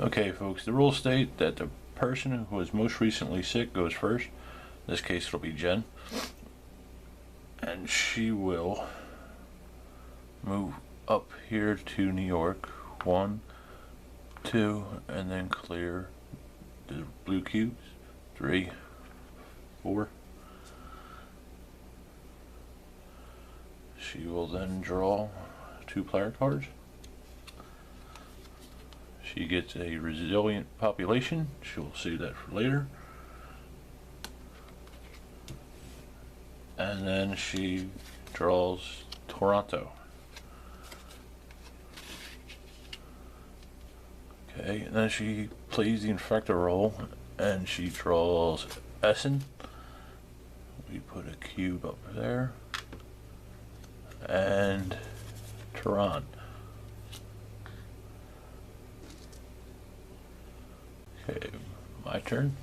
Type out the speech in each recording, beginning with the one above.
Okay, folks, the rules state that the person who was most recently sick goes first. In this case, it'll be Jen. And she will move up here to New York. 1, 2, and then clear the blue cubes. 3, 4. She will then draw 2 player cards. She gets a resilient population. She'll save that for later. And then she draws Toronto. Okay, and then she plays the Infector role and she draws Essen. We put a cube up there. And Tehran. Okay, my turn.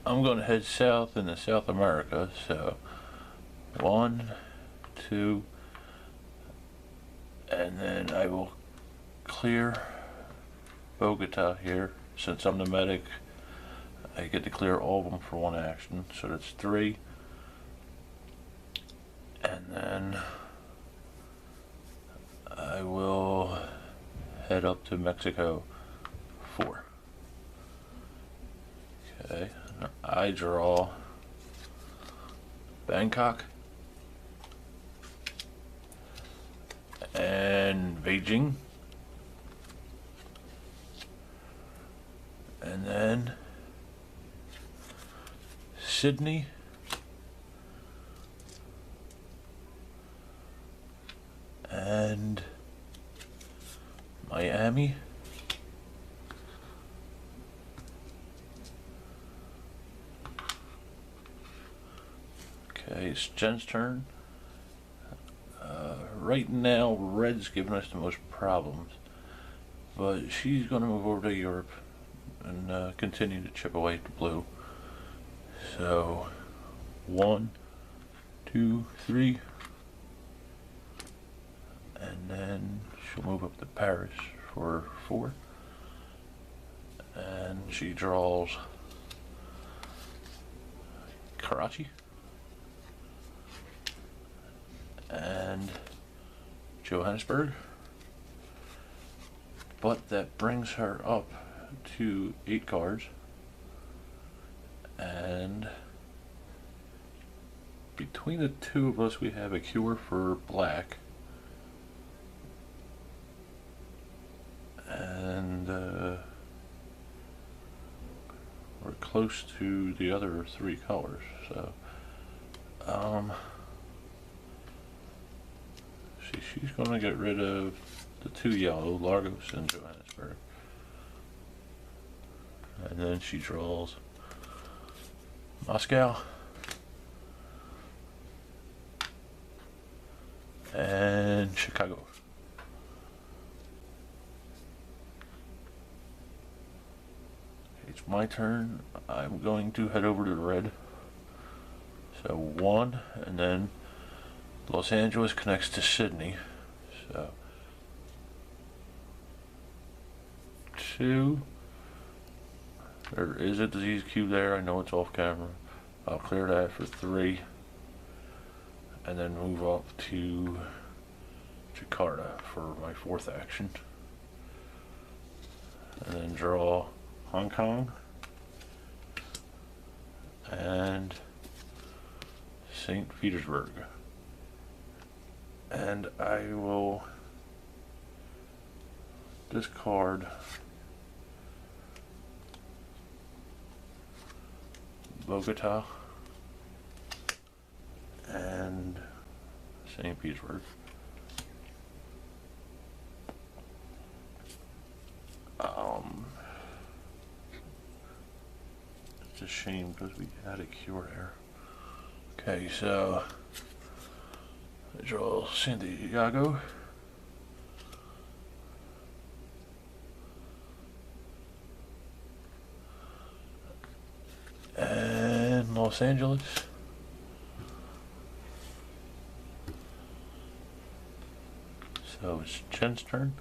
I'm going to head south into South America, so 1, 2, and then I will clear Bogota here. Since I'm the medic, I get to clear all of them for 1 action, so that's 3. And then I will head up to Mexico 4. Okay, I draw Bangkok and Beijing, and then Sydney, and Miami, okay, it's Jen's turn. Right now, red's giving us the most problems, but she's going to move over to Europe and continue to chip away at the blue. So, 1, 2, 3, and then she'll move up to Paris for 4, and she draws Karachi and Johannesburg, but that brings her up to 8 cards, and between the two of us we have a cure for black, and we're close to the other 3 colors, so she's going to get rid of the 2 yellow, Lagos and Johannesburg. And then she draws Moscow and Chicago. It's my turn. I'm going to head over to the red. So 1, and then Los Angeles connects to Sydney, so 2. There is a disease cube there. I know it's off camera. I'll clear that for 3, and then move up to Jakarta for my 4th action, and then draw Hong Kong and St. Petersburg. And I will discard Bogota and St. Petersburg. It's a shame because we had a cure there. Okay, so I draw Santiago, and Los Angeles, so it's Jen's turn.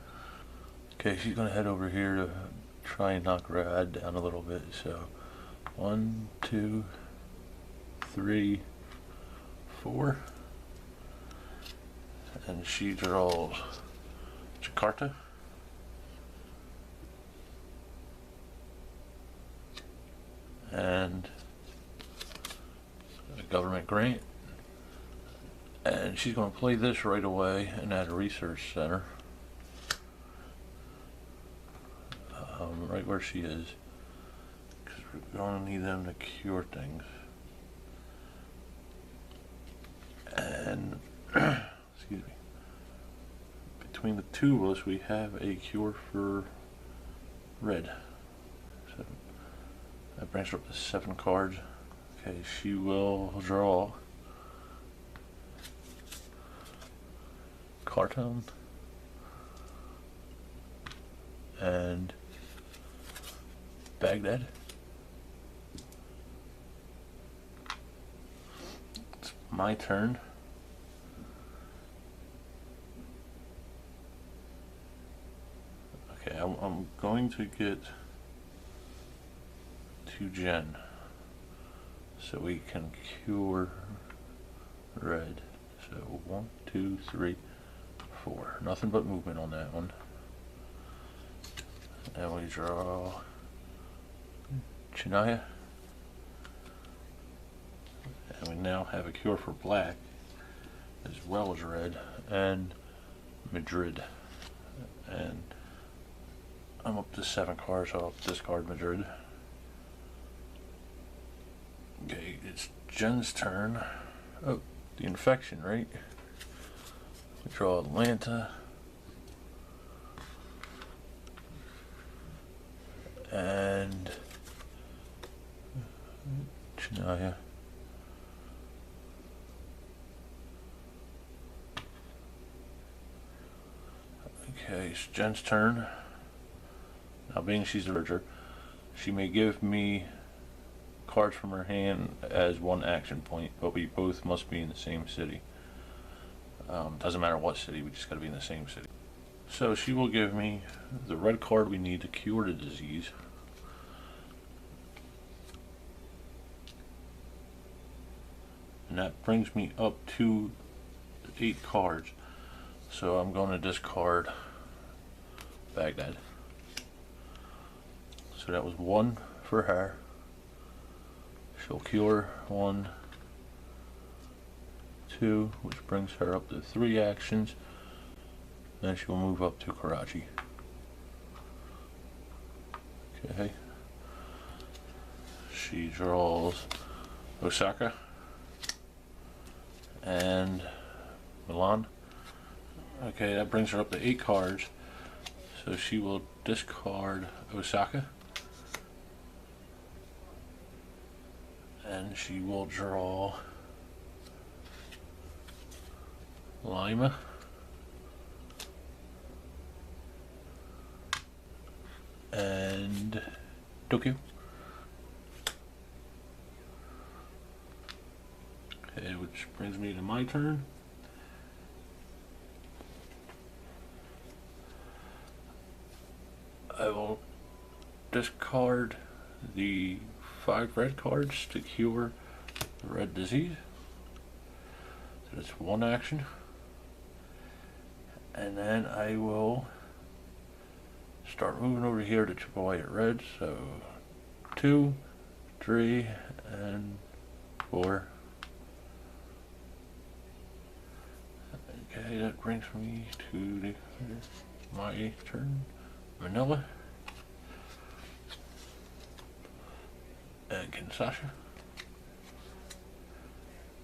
Okay, she's gonna head over here to try and knock red down a little bit. So 1, 2, 3, 4. And she draws Jakarta. And a government grant. And she's going to play this right away and add a research center. Right where she is. Because we're going to need them to cure things. And, excuse me. Between the two of us, we have a cure for red. So that brings her up to 7 cards. Okay, she will draw Khartoum and Baghdad. It's my turn. Okay, I'm going to get 2 Gen so we can cure red. So 1, 2, 3, 4. Nothing but movement on that one. And we draw Chennai. And we now have a cure for black as well as red and Madrid. And I'm up to 7 cards, so I'll discard Madrid. Okay, it's Jen's turn. Oh, the infection, right? We draw Atlanta. And Chennai. Okay, it's Jen's turn. Now, being she's the verger, she may give me cards from her hand as 1 action point, but we both must be in the same city. Doesn't matter what city, we just gotta be in the same city. So she will give me the red card we need to cure the disease. And that brings me up to 8 cards. So I'm going to discard Baghdad. So that was 1 for her. She'll cure 1, 2, which brings her up to 3 actions. Then she'll move up to Karachi. Okay. She draws Osaka and Milan. Okay, that brings her up to 8 cards. So she will discard Osaka. And she will draw Lima. And Tokyo. Okay, which brings me to my turn. I will discard the 5 red cards to cure the red disease. So that's 1 action. And then I will start moving over here to chip away at red. So 2, 3, and 4. Okay, that brings me to my turn. Manila. And Kinshasa.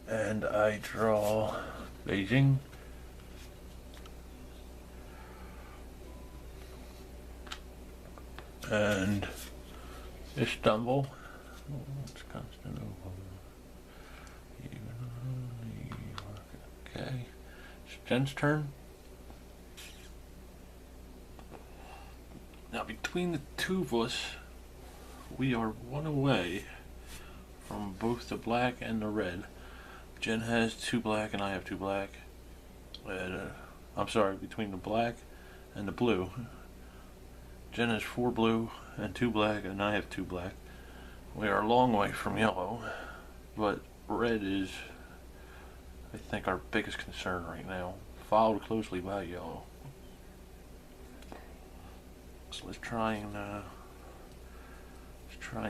And I draw Beijing. And Istanbul. It's Constantinople. Okay. It's Jen's turn. Now between the two of us, we are 1 away from both the black and the red. Jen has 2 black and I have 2 black. And, I'm sorry, between the black and the blue. Jen has 4 blue and 2 black, and I have 2 black. We are a long way from yellow, but red is, I think, our biggest concern right now, followed closely by yellow. So let's try and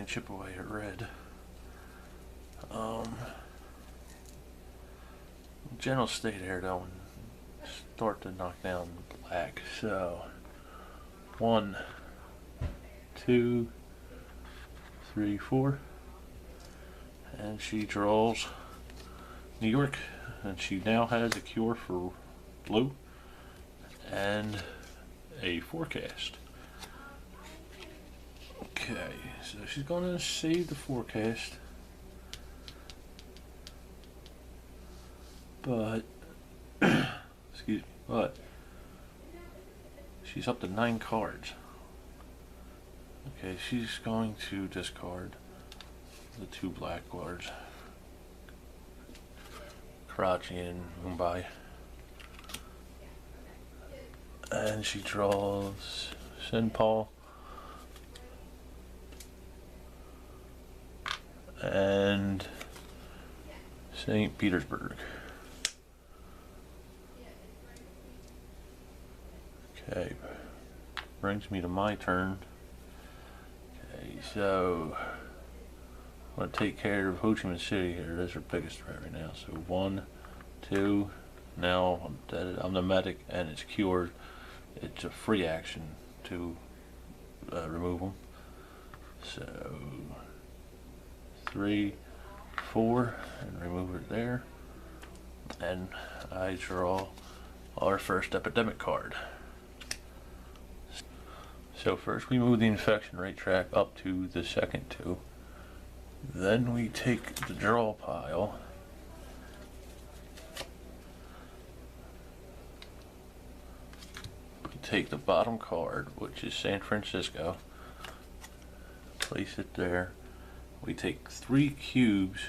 chip away at red. Jen will stay there though and start to knock down black. So 1, 2, 3, 4, and she draws New York, and she now has a cure for blue and a forecast. Okay, so she's going to save the forecast, but excuse me, but she's up to 9 cards. Okay, she's going to discard the 2 black cards, Karachi and Mumbai, and she draws St. Paul and St. Petersburg. Okay, brings me to my turn. Okay, so I'm going to take care of Ho Chi Minh City here. That's our biggest threat right now. So 1, 2, now I'm the medic and it's cured. It's a free action to remove them. So 3, 4, and remove it there. And I draw our first epidemic card. So first we move the infection rate track up to the second 2. Then we take the draw pile take the bottom card, which is San Francisco, place it there. We take 3 cubes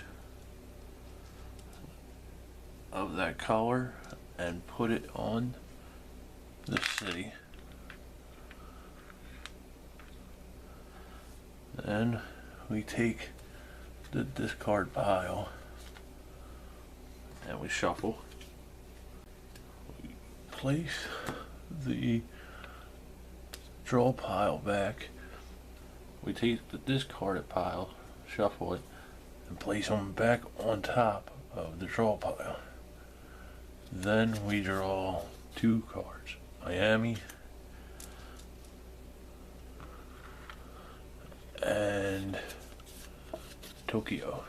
of that color and put it on the city. Then we take the discard pile and we shuffle. We place the draw pile back. We take the discarded pile, shuffle it, and place them back on top of the draw pile. Then we draw 2 cards, Miami and Tokyo.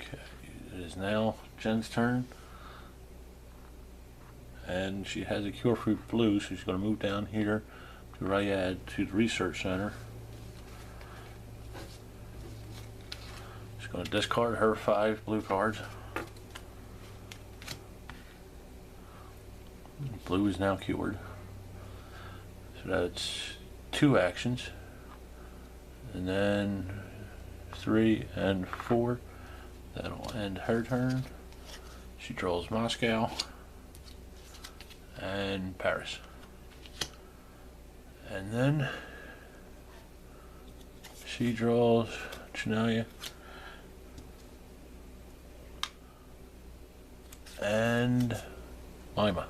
Okay, it is now Jen's turn, and she has a cure for blue, so she's going to move down here to Riyadh to the research center. She's going to discard her 5 blue cards. Blue is now cured. So that's 2 actions. And then 3 and 4. That'll end her turn. She draws Moscow and Paris. And then she draws Chennai and Lima.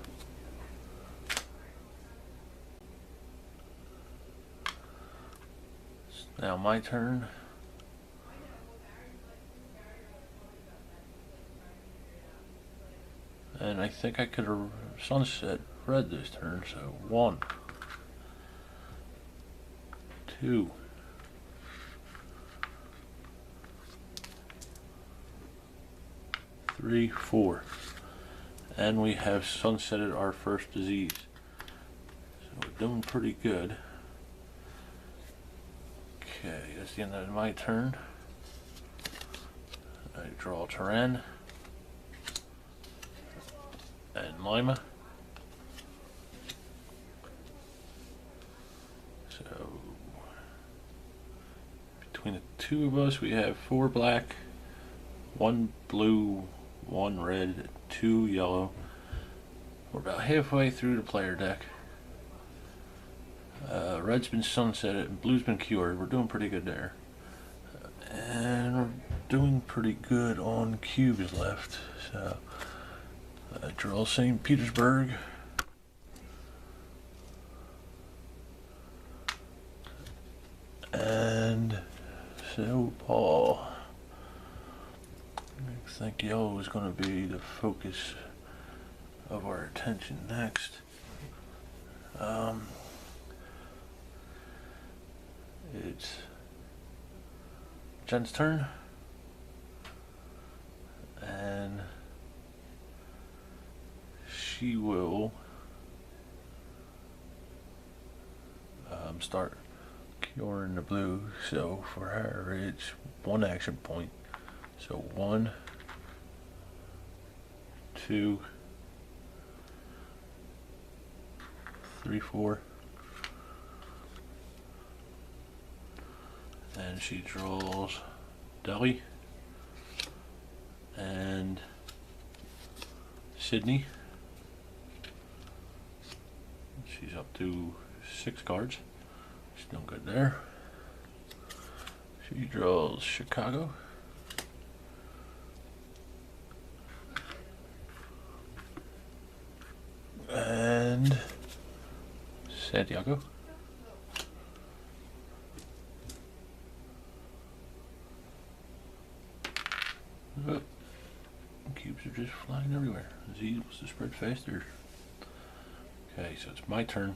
It's now my turn. And I think I could have sunset red this turn, so 1, 2, 3, 4. And we have sunsetted our first disease. So we're doing pretty good. Okay, that's the end of my turn. I draw Tehran and Lima. So between the 2 of us, we have 4 black, 1 blue, 1 red, 2 yellow, We're about halfway through the player deck. Red's been sunsetted and blue's been cured. We're doing pretty good there. And we're doing pretty good on cubes left. So, draw St. Petersburg. And so Paul. I think yellow is going to be the focus of our attention next. It's Jen's turn, and she will start curing the blue. So for her, it's one action point. So 1, 2, 3, 4. And she draws Delhi and Sydney. She's up to 6 cards. She's doing good there. She draws Chicago. And Santiago. Oh, cubes are just flying everywhere. Z wants to spread faster. Okay, so it's my turn.